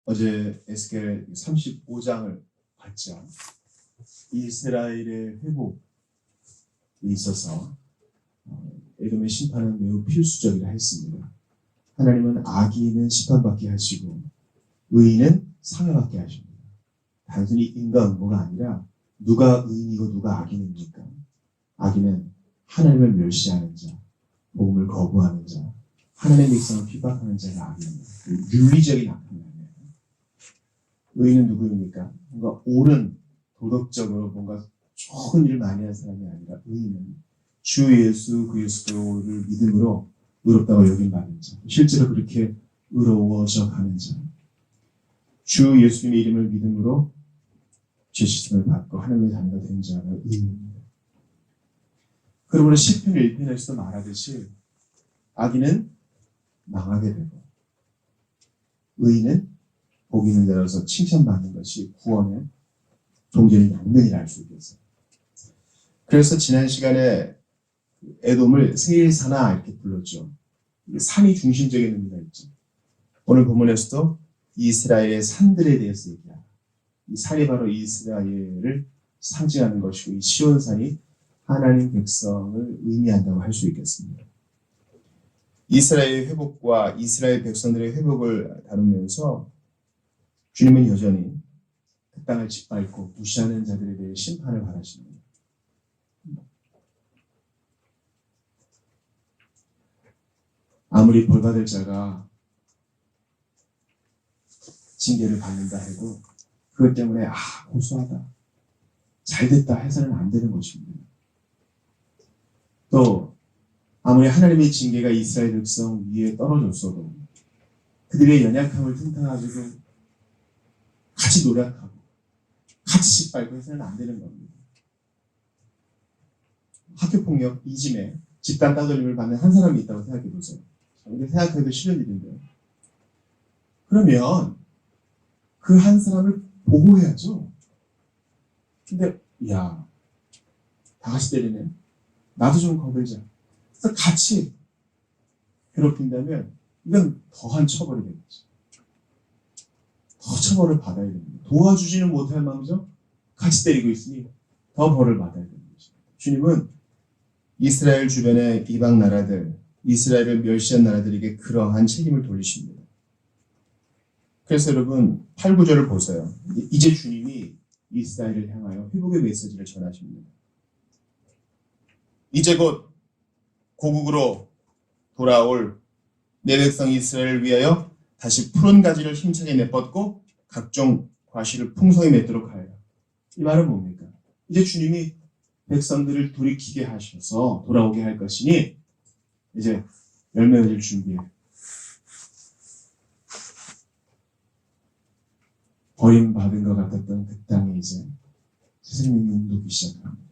어제 에스겔 35장을 봤죠. 이스라엘의 회복에 있어서 에돔의 심판은 매우 필수적이라 했습니다. 하나님은 악인은 심판받게 하시고 의인은 상해받게 하십니다. 단순히 인과응보가 아니라 누가 의인이고 누가 악인입니까? 악인은 하나님을 멸시하는 자, 복음을 거부하는 자, 하나님의 백성을 핍박하는 자가 악인입니다. 윤리적인 악한 아니에요. 의인은 누구입니까? 뭔가 옳은 도덕적으로 뭔가 좋은 일을 많이 하는 사람이 아니라 의인은 주 예수 그리스도를 믿음으로 의롭다고 여김받는 자, 실제로 그렇게 의로워져 가는 자, 주 예수님의 이름을 믿음으로 죄 씻음을 받고 하나님의 자녀가 된 자가 의인입니다. 그러므로 시편 1편에서도 말하듯이 악인은 망하게 되고 의인은 복 있는 자로서 칭찬받는 것이 구원의 동전의 양면이라 할 수 있겠어요. 그래서 지난 시간에 에돔을 세일사나 이렇게 불렀죠. 산이 중심적인 의미가 있죠. 오늘 본문에서도 이스라엘의 산들에 대해서 얘기합니다. 이 산이 바로 이스라엘을 상징하는 것이고 이 시온산이 하나님 백성을 의미한다고 할 수 있겠습니다. 이스라엘의 회복과 이스라엘 백성들의 회복을 다루면서 주님은 여전히 그 땅을 짓밟고 무시하는 자들에 대해 심판을 바라십니다. 아무리 벌받을 자가 징계를 받는다 해도 그것 때문에 고소하다, 잘됐다 해서는 안 되는 것입니다. 또 아무리 하나님의 징계가 이스라엘 백성 위에 떨어졌어도 그들의 연약함을 틈타가지고 같이 노력하고 같이 짓밟고 해서는 안 되는 겁니다. 학교폭력, 이짐에 집단 따돌림을 받는 한 사람이 있다고 생각해 보세요. 근데 생각해도 싫은 일인데요. 그러면 그 한 사람을 보호해야죠. 근데 다 같이 때리네. 나도 좀 거들자. 그래서 같이 괴롭힌다면 이건 더한 처벌이 되겠죠. 더 처벌을 받아야 됩니다. 도와주지는 못할 망정 같이 때리고 있으니 더 벌을 받아야 됩니다. 주님은 이스라엘 주변의 이방 나라들, 이스라엘을 멸시한 나라들에게 그러한 책임을 돌리십니다. 그래서 여러분 8, 9절을 보세요. 이제 주님이 이스라엘을 향하여 회복의 메시지를 전하십니다. 이제 곧 고국으로 돌아올 내 백성 이스라엘을 위하여 다시 푸른 가지를 힘차게 내뻗고 각종 과실을 풍성히 맺도록 하여라. 이 말은 뭡니까? 이제 주님이 백성들을 돌이키게 하셔서 돌아오게 할 것이니 이제 열매 맺을 준비해. 버림받은 것 같았던 그 땅에 이제 새 생명이 움돋기 시작합니다.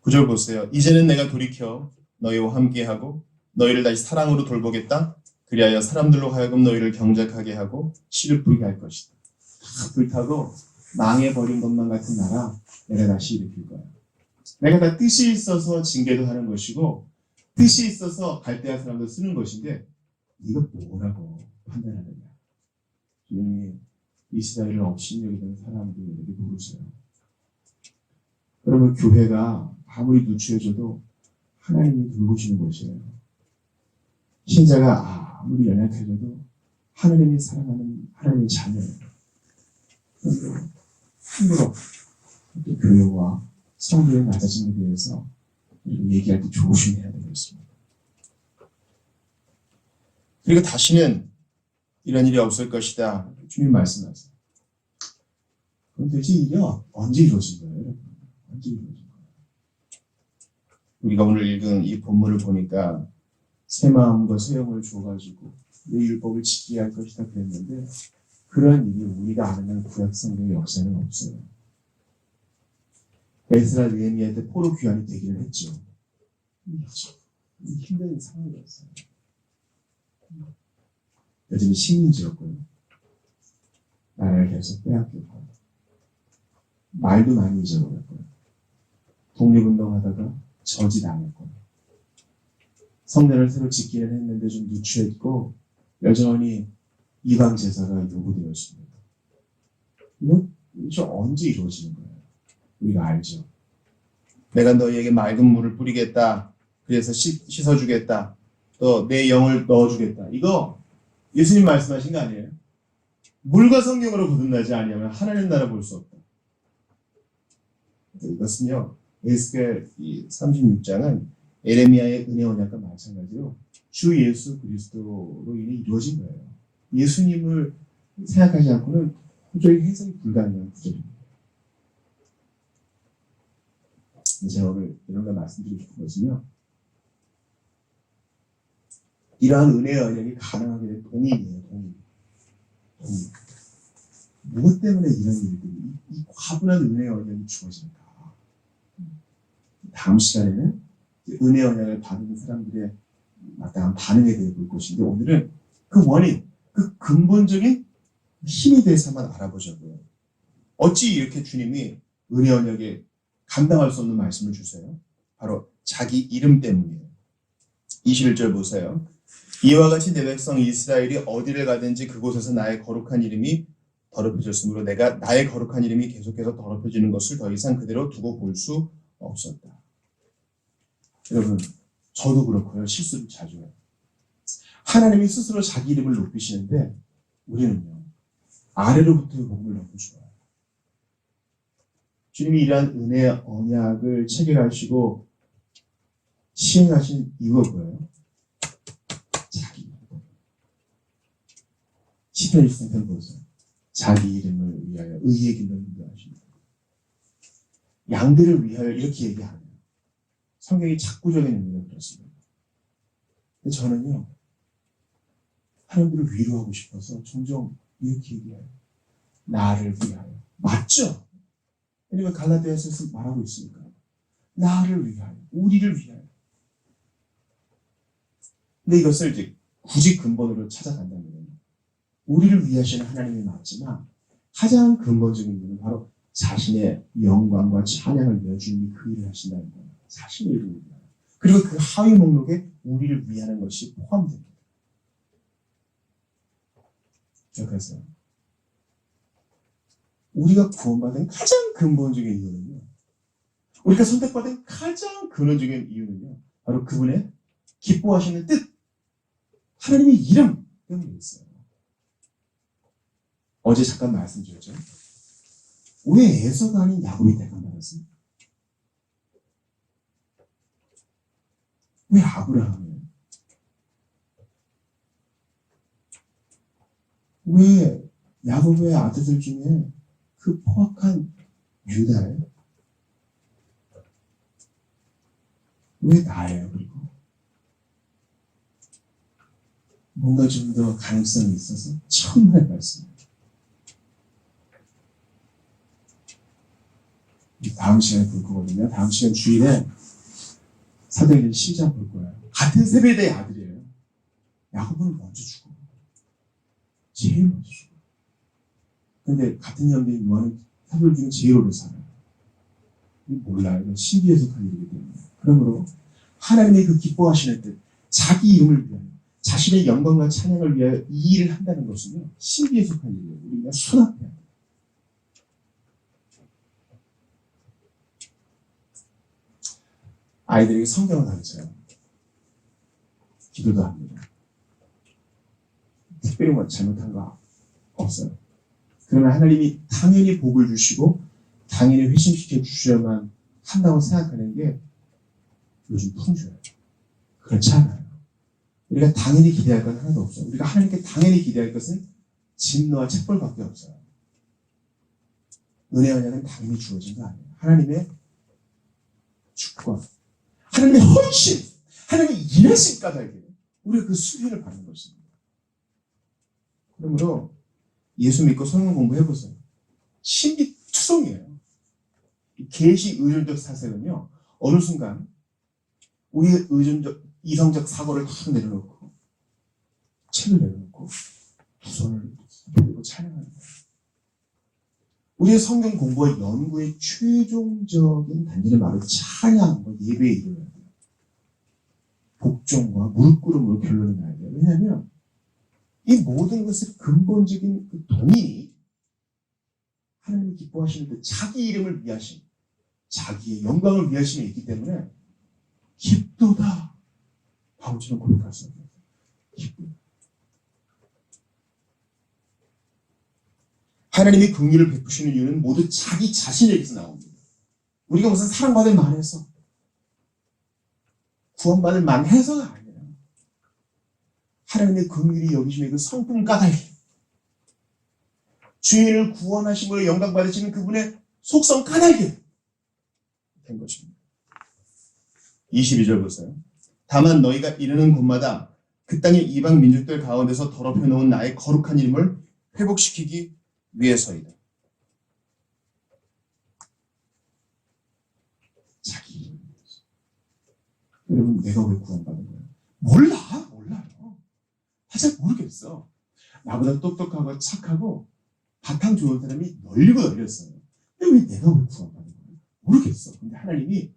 9절 보세요. 이제는 내가 돌이켜 너희와 함께하고 너희를 다시 사랑으로 돌보겠다. 그리하여 사람들로 하여금 너희를 경작하게 하고 씨를 뿌리게 할 것이다. 다 불타고 망해버린 것만 같은 나라 내가 다시 일으킬 거야. 내가 다 뜻이 있어서 징계도 하는 것이고 뜻이 있어서 갈대아 사람도 쓰는 것인데 네가 뭐라고 판단하느냐. 주님이 이스라엘을 업신여기던 사람들에게 물으세요. 그러면 교회가 아무리 누추해져도 하나님이 돌보시는 것이에요. 신자가 아무리 연약해져도 하나님이 사랑하는 하나님의 자녀예요. 그런데 힘들어 교회와 성도의 낮아짐에 대해서 얘기할 때 조심해야 되겠습니다. 그리고 다시는 이런 일이 없을 것이다. 주님 말씀하세요. 그럼 도대체 이게 언제 이루어진 거예요? 언제 이루어진 거예요? 우리가 오늘 읽은 이 본문을 보니까 새 마음과 새 영을 줘가지고 내 율법을 지키게 할 것이다 그랬는데 그런 일이 우리가 아는 구약 성경의 역사는 없어요. 에스라 느헤미야한테 포로 귀환이 되기는 했죠. 힘든 상황이었어요. 여전히 식민지였고요. 나라를 계속 빼앗겼고 말도 많이 잊어버렸고요. 독립운동하다가 저지당했고 성전을 새로 짓기는 했는데 좀 누추했고 여전히 이방 제사가 요구되었습니다. 이건 언제 이루어지는 거예요? 우리가 알죠. 내가 너희에게 맑은 물을 뿌리겠다. 그래서 씻어주겠다. 또 내 영을 넣어주겠다. 이거 예수님 말씀하신 거 아니에요? 물과 성경으로 거듭나지 아니하면 하나님 나라 볼 수 없다. 이것은요, 에스겔 36장은 에레미야의 은혜 언약과 마찬가지로 주 예수 그리스도로 인해 이루어진 거예요. 예수님을 생각하지 않고는 도저히 해석이 불가능한 구절입니다. 제가 오늘 이런 걸 말씀드리고 싶은 것은요, 이러한 은혜의 언약이 가능하게 된 동인이에요. 동인. 무엇 때문에 이런 일들이, 이 과분한 은혜의 언약이 주어질까? 다음 시간에는 은혜의 언약을 받은 사람들의 마땅한 반응에 대해 볼 것인데, 오늘은 그 원인, 그 근본적인 힘에 대해서만 알아보자고요. 어찌 이렇게 주님이 은혜 언약에 감당할 수 없는 말씀을 주세요? 바로 자기 이름 때문이에요. 21절 보세요. 이와 같이 내 백성 이스라엘이 어디를 가든지 그곳에서 나의 거룩한 이름이 더럽혀졌으므로 내가 나의 거룩한 이름이 계속해서 더럽혀지는 것을 더 이상 그대로 두고 볼 수 없었다. 여러분, 저도 그렇고요. 실수를 자주 해요. 하나님이 스스로 자기 이름을 높이시는데 우리는요, 아래로부터의 복음을 너무 좋아해요. 주님이 이러한 은혜의 언약을 체결하시고 시행하신 이유가 뭐예요? 자기 이름. 시편 1편 보세요. 자기 이름을 위하여 의의 길로 인도하십니다. 양들을 위하여 이렇게 얘기 안 해요. 성경이 작구적인 의미가 그렇습니다. 근데 저는요, 사람들을 위로하고 싶어서 종종 이렇게 얘기해요. 나를 위하여. 맞죠? 왜냐면 갈라디아서에서 말하고 있으니까. 나를 위하여. 우리를 위하여. 근데 이것을 이제 굳이 근본으로 찾아간다면 우리를 위하시는 하나님이 맞지만 가장 근본적인 이유는 바로 자신의 영광과 찬양을 위하여 주님이 그 일을 하신다는 거예요. 자신의 일을 위하여. 그리고 그 하위 목록에 우리를 위하는 것이 포함됩니다. 기억하세요. 우리가 구원받은 가장 근본적인 이유는요. 우리가 선택받은 가장 근원적인 이유는요. 바로 그분의 기뻐하시는 뜻, 하나님의 이름 때문에 있어요. 어제 잠깐 말씀드렸죠. 왜 에서가 아닌 야곱이 대감받았어요? 왜 아브라함이에요? 왜 야곱의 아들들 중에 그 포악한 유다예요? 왜 나예요? 그리고 뭔가 좀 더 가능성이 있어서 천만의 말씀. 다음 시간에 볼 거거든요. 다음 시간 주일에 사도행전 10장 볼 거예요. 같은 세베대의 아들이에요. 야곱은 먼저 죽어. 제일 먼저 죽어. 근데 같은 형제인 요한은 사도들 중에 제일 오래 살아요. 몰라요. 신비 해석할 일이기 때문에. 그러므로 하나님의 그 기뻐하시는 뜻, 자기 이름을 위하여, 자신의 영광과 찬양을 위하여 이 일을 한다는 것은요, 신비 해석할 일이에요. 우리가 수납해야 돼요. 아이들에게 성경을 가르쳐요. 기도도 합니다. 특별히 뭐 잘못한 거 없어요. 그러나 하나님이 당연히 복을 주시고 당연히 회심시켜 주셔야만 한다고 생각하는 게 요즘 풍조예요. 그렇지 않아요. 우리가 당연히 기대할 건 하나도 없어요. 우리가 하나님께 당연히 기대할 것은 진노와 책벌밖에 없어요. 은혜 언약은 당연히 주어진 거 아니에요. 하나님의 주권, 하나님의 헌신, 하나님의 일하신 까닭에 우리가 그 수혜를 받는 것입니다. 그러므로 예수 믿고 성경 공부해보세요. 신비투성이에요. 계시 의존적 사색은요, 어느 순간 우리의 이성적 사고를 다 내려놓고 책을 내려놓고 두 손을 들고 찬양하는 거예요. 우리의 성경 공부와 연구의 최종적인 단계는 바로 찬양과 예배에 이르러야 돼요. 복종과 물구름으로 결론이 나야 돼요. 왜냐하면 이 모든 것의 근본적인 그 동인이 하나님이 기뻐하시는 그 자기 이름을 위하심, 자기의 영광을 위하심에 있기 때문에 기쁘다. 바울처럼 고백할 수 없는 기쁘다. 하나님이 긍휼을 베푸시는 이유는 모두 자기 자신에게서 나옵니다. 우리가 무슨 사랑받을 만해서 구원받을 만해서가 아니라 하나님의 긍휼이 여기심의 그 성품 까닭에 주인을 구원하심으로 영광받으시는 그분의 속성 까닭에 된 것입니다. 22절 보세요. 다만 너희가 이르는 곳마다 그 땅의 이방 민족들 가운데서 더럽혀 놓은 나의 거룩한 이름을 회복시키기 위해서이다. 자기 이름을 위해서. 여러분, 내가 왜 구원받은 거야? 몰라요. 잘 모르겠어. 나보다 똑똑하고 착하고 바탕 좋은 사람이 널리고 널렸어요. 근데 왜 내가 왜 구원받은 거야? 모르겠어. 근데 하나님이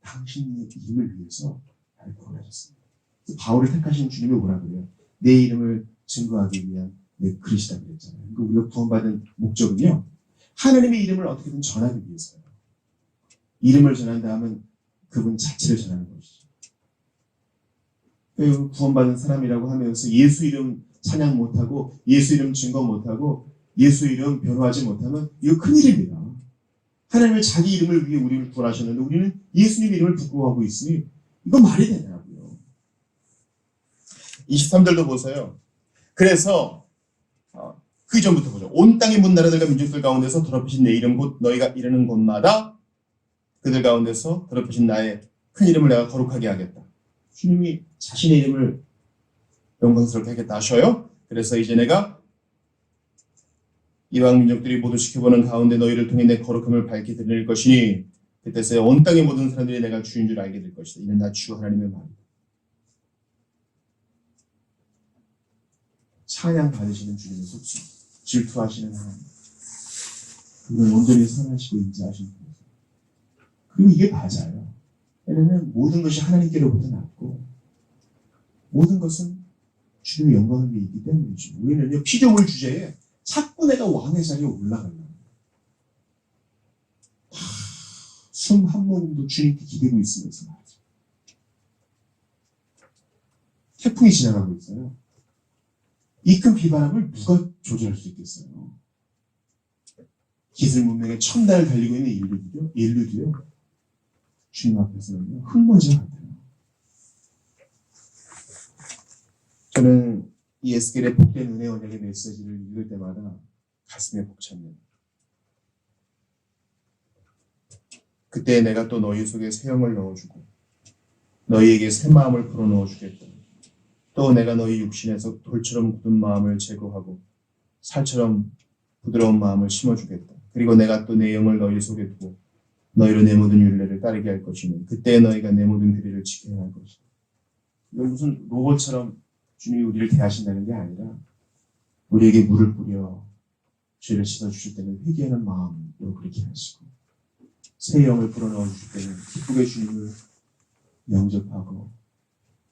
당신의 이름을 위해서 나를 구원하셨습니다. 바울을 택하신 주님이 뭐라 그래요? 내 이름을 증거하기 위한 내 그릇이다 그랬잖아요. 그러니까 우리가 구원받은 목적은요, 하나님의 이름을 어떻게든 전하기 위해서요. 이름을 전한 다음은 그분 자체를 전하는 것이죠. 그러니까 구원받은 사람이라고 하면서 예수 이름 찬양 못하고 예수 이름 증거 못하고 예수 이름 변호하지 못하면 이거 큰일입니다. 하나님은 자기 이름을 위해 우리를 구원하셨는데 우리는 예수님 이름을 부끄러워하고 있으니 이거 말이 되냐고요. 23절도 보세요. 그래서 그 이전부터 보죠. 온 땅의 문 나라들과 민족들 가운데서 더럽히신 내 이름 곧 너희가 이르는 곳마다 그들 가운데서 더럽히신 나의 큰 이름을 내가 거룩하게 하겠다. 주님이 자신의 이름을 영광스럽게 하겠다 하셔요. 그래서 이제 내가 이방 민족들이 모두 지켜보는 가운데 너희를 통해 내 거룩함을 밝게 드릴 것이니 그때서야 온 땅의 모든 사람들이 내가 주인 줄 알게 될 것이다. 이는 나 주 하나님의 말이다. 찬양 받으시는 주님의 속성, 질투하시는 하나님, 그분은 온전히 선하시고 인자하시는 분. 그리고 이게 맞아요. 왜냐하면 모든 것이 하나님께로부터 났고 모든 것은 주님의 영광을 위해 있기 때문이죠. 우리는요, 피조물 주제에 자꾸 내가 왕의 자리에 올라가려고 숨 한 모금도 주님께 기대고 있으면서 말이죠. 태풍이 지나가고 있어요. 이 큰 비바람을 누가 조절할 수 있겠어요? 기술 문명의 첨단을 달리고 있는 인류도요. 주님 앞에서는요, 흙먼지 같아요. 저는 이 에스겔의 복된 은혜 언약의 메시지를 읽을 때마다 가슴에 벅찹니다. 그때 내가 또 너희 속에 새 영을 넣어주고 너희에게 새 마음을 불어넣어 주겠다. 또 내가 너희 육신에서 돌처럼 굳은 마음을 제거하고 살처럼 부드러운 마음을 심어주겠다. 그리고 내가 또 내 영을 너희 속에 두고 너희로 내 모든 율례를 따르게 할 것이니 그때 너희가 내 모든 규례를 지켜야 할 것이다. 이건 무슨 로봇처럼 주님이 우리를 대하신다는 게 아니라 우리에게 물을 뿌려 죄를 씻어주실 때는 회개하는 마음으로 그렇게 하시고 새 영을 불어넣어 주실 때는 기쁘게 주님을 영접하고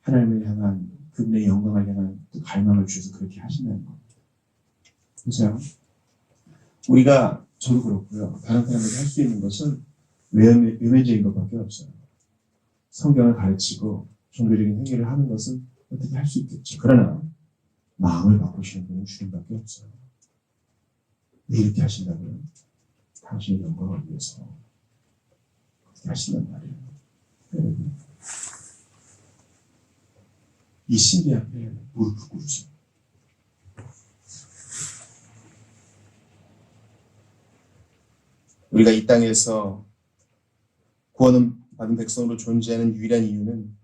하나님을 향한 그분의 영광을 향한 또 갈망을 주셔서 그렇게 하신다는 겁니다. 보세요. 우리가 저도 그렇고요. 다른 사람들이 할 수 있는 것은 외면적인 것밖에 없어요. 성경을 가르치고 종교적인 행위를 하는 것은 어떻게 할 수 있겠죠. 그러나 마음을 바꾸시는 분은 주님밖에 없어요. 왜 이렇게 하신다고요? 당신의 영광을 위해서 그렇게 하신단 말이에요. 여러분, 이 신비 앞에 무릎을 꿇으세요. 우리가 이 땅에서 구원을 받은 백성으로 존재하는 유일한 이유는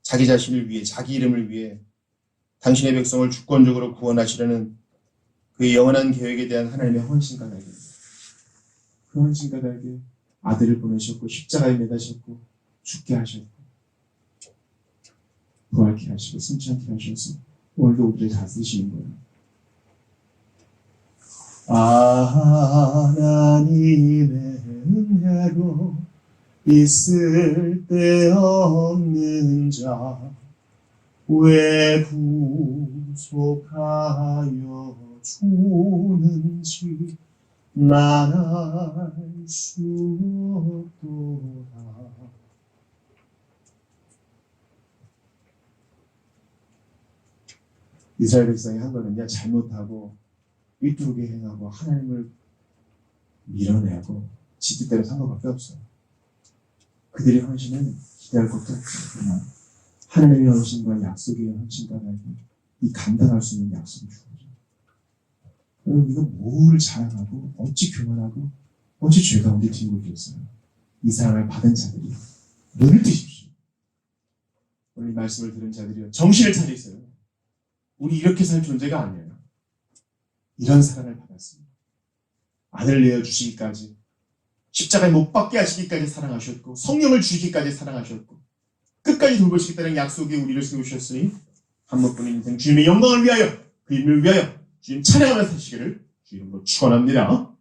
자기 자신을 위해, 자기 이름을 위해 당신의 백성을 주권적으로 구원하시려는 그 영원한 계획에 대한 하나님의 헌신 까닭입니다. 그 헌신 까닭에 아들을 보내셨고 십자가에 매다셨고 죽게 하셨고 부활케 하시고 승천케 하셔서 오늘도 우리를 다스리시는 거예요. 하나님의 은혜로 있을 데 없는 자 왜 약속하여 주는지 난 알 수 없도다. 이스라엘 백성이 한 거는요, 잘못하고 삐뚤게 행하고 하나님을 밀어내고 지 뜻대로 산 것밖에 없어요. 그들의 헌신은 기대할 것도 없어요. 하나님의 헌신과 약속의 헌신과 달리 이 감당할 수 있는 약속을 주어져. 그럼 우리가 뭘 자랑하고 어찌 교만하고 어찌 죄 가운데 뒹굴고 있어요. 이 사랑을 받은 자들이 눈을 뜨십시오. 오늘 이 말씀을 들은 자들이요, 정신을 차리세요. 우리 이렇게 살 존재가 아니에요. 이런 사랑을 받았습니다. 아들 내어주시기까지, 십자가에 못 박게 하시기까지 사랑하셨고, 성령을 주시기까지 사랑하셨고, 끝까지 돌보시겠다는 약속에 우리를 세우셨으니 한 번뿐인 인생 주님의 영광을 위하여, 그 이름을 위하여 주님 찬양하며 사시기를 주 이름으로 축원합니다.